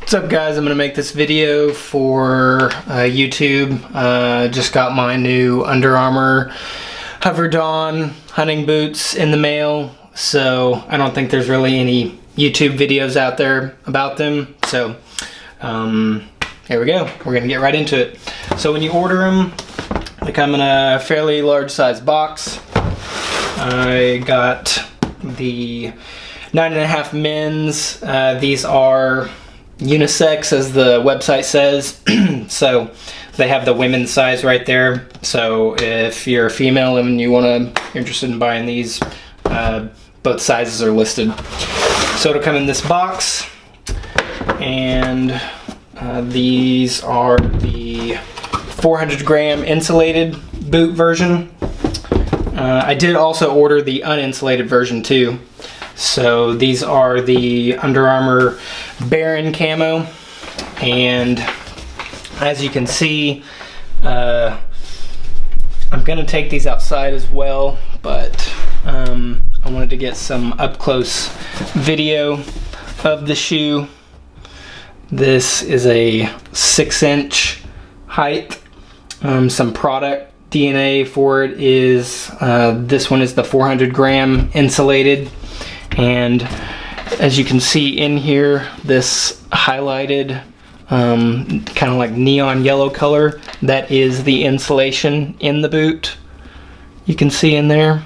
What's up guys, I'm going to make this video for YouTube. Just got my new Under Armour HOVR Dawn hunting boots in the mail, so I don't think there's really any YouTube videos out there about them. So here we go, we're going to get right into it. So when you order them, they come in a fairly large size box. I got the 9.5 men's. These are unisex, as the website says. So they have the women's size right there. So if you're a female and you're interested in buying these, both sizes are listed. So it'll come in this box, and these are the 400 gram insulated boot version. I did also order the uninsulated version too. So these are the Under Armour Barren Camo, and as you can see, I'm gonna take these outside as well, but I wanted to get some up-close video of the shoe. This is a 6-inch height. Some product DNA for it is, this one is the 400 gram insulated. And as you can see in here, this highlighted kind of like neon yellow color, that is the insulation in the boot. You can see in there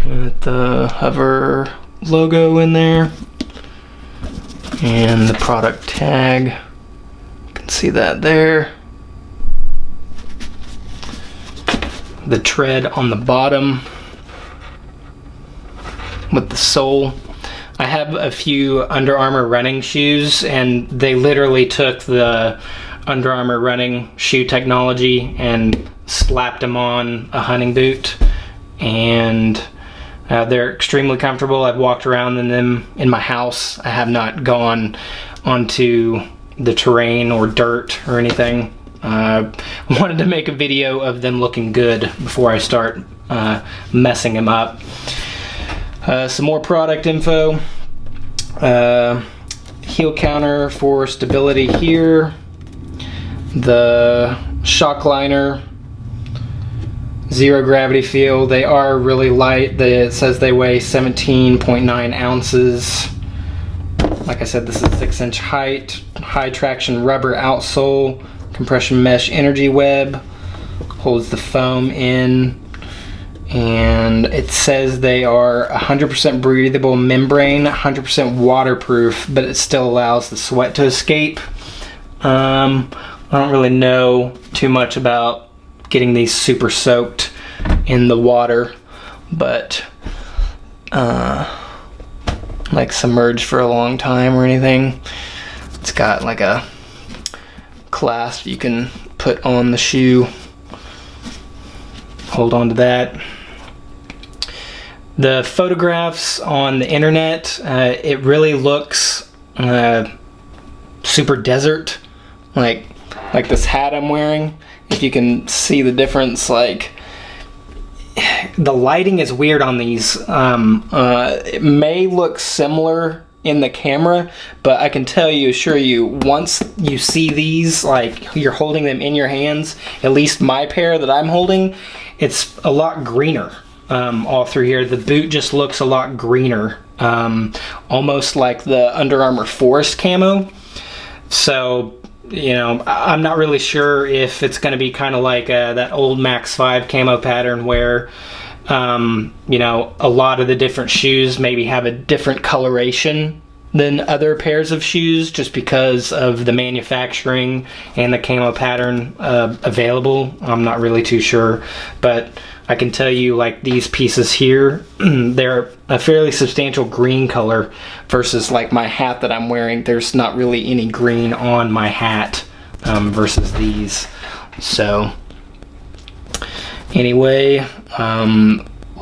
with the HOVR logo in there and the product tag. You can see that there. The tread on the bottom with the sole. I have a few Under Armour running shoes, and they literally took the Under Armour running shoe technology and slapped them on a hunting boot, and they're extremely comfortable. I've walked around in them in my house. I have not gone onto the terrain or dirt or anything. I wanted to make a video of them looking good before I start messing them up. Some more product info. Heel counter for stability here. The shock liner. Zero gravity feel. They are really light. It says they weigh 17.9 ounces. Like I said, this is 6-inch height. High traction rubber outsole. Compression mesh energy web. Holds the foam in. And it says they are 100% breathable membrane, 100% waterproof, but it still allows the sweat to escape. I don't really know too much about getting these super soaked in the water, but like submerged for a long time or anything. It's got like a clasp you can put on the shoe. Hold on to that. The photographs on the internet, it really looks super desert, like this hat I'm wearing. If you can see the difference, like the lighting is weird on these. It may look similar in the camera, but I can assure you, once you see these, like you're holding them in your hands, at least my pair that I'm holding, it's a lot greener. All through here, the boot just looks a lot greener, almost like the Under Armour Forest Camo. So, you know, I'm not really sure if it's going to be kind of like that old Max 5 camo pattern where, you know, a lot of the different shoes maybe have a different coloration than other pairs of shoes just because of the manufacturing and the camo pattern available. I'm not really too sure, but I can tell you, like these pieces here, they're a fairly substantial green color versus like my hat that I'm wearing. There's not really any green on my hat versus these. So anyway,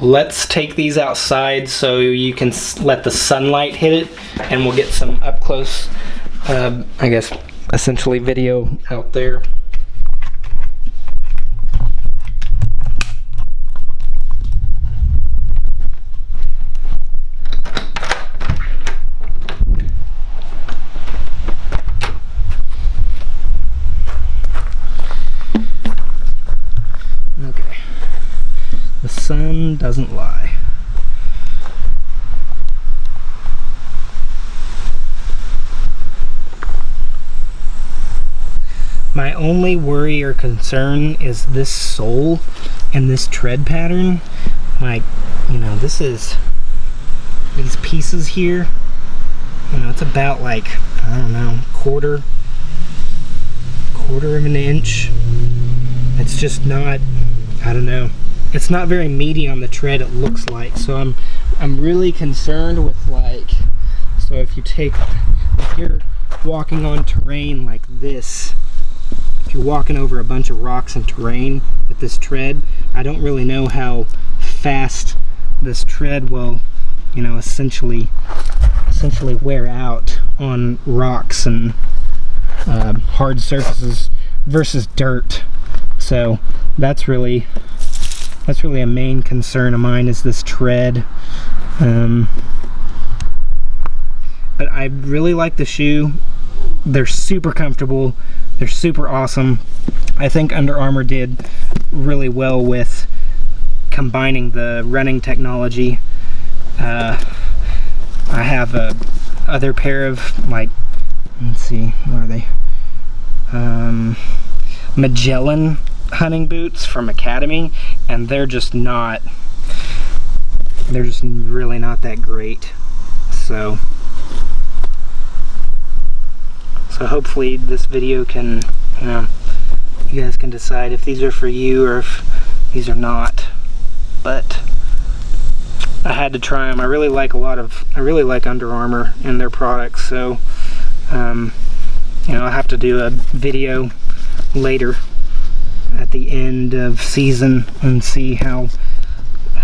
let's take these outside so you can let the sunlight hit it, and we'll get some up close, I guess, essentially video out there. doesn't lie. My only worry or concern is this sole and this tread pattern. Like, you know, this is, these pieces here, you know, it's about like, I don't know, quarter of an inch. It's just not, I don't know, it's not very meaty on the tread, it looks like. So I'm really concerned with, like, so if you're walking on terrain like this, if you're walking over a bunch of rocks and terrain with this tread, I don't really know how fast this tread will, you know, essentially wear out on rocks and hard surfaces versus dirt. So that's really a main concern of mine, is this tread. But I really like the shoe. They're super comfortable. They're super awesome. I think Under Armour did really well with combining the running technology. I have a other pair of, like, let's see, where are they? Magellan hunting boots from Academy, and they're just really not that great. So hopefully this video can, you know, you guys can decide if these are for you or if these are not. But I had to try them. I really like Under Armour and their products. So you know, I'll have to do a video later at the end of season and see how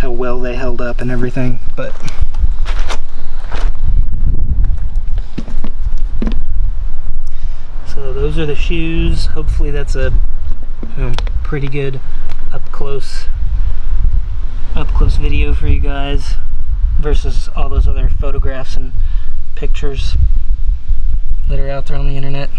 well they held up and everything. But so those are the shoes. Hopefully that's a, you know, pretty good up close video for you guys versus all those other photographs and pictures that are out there on the internet.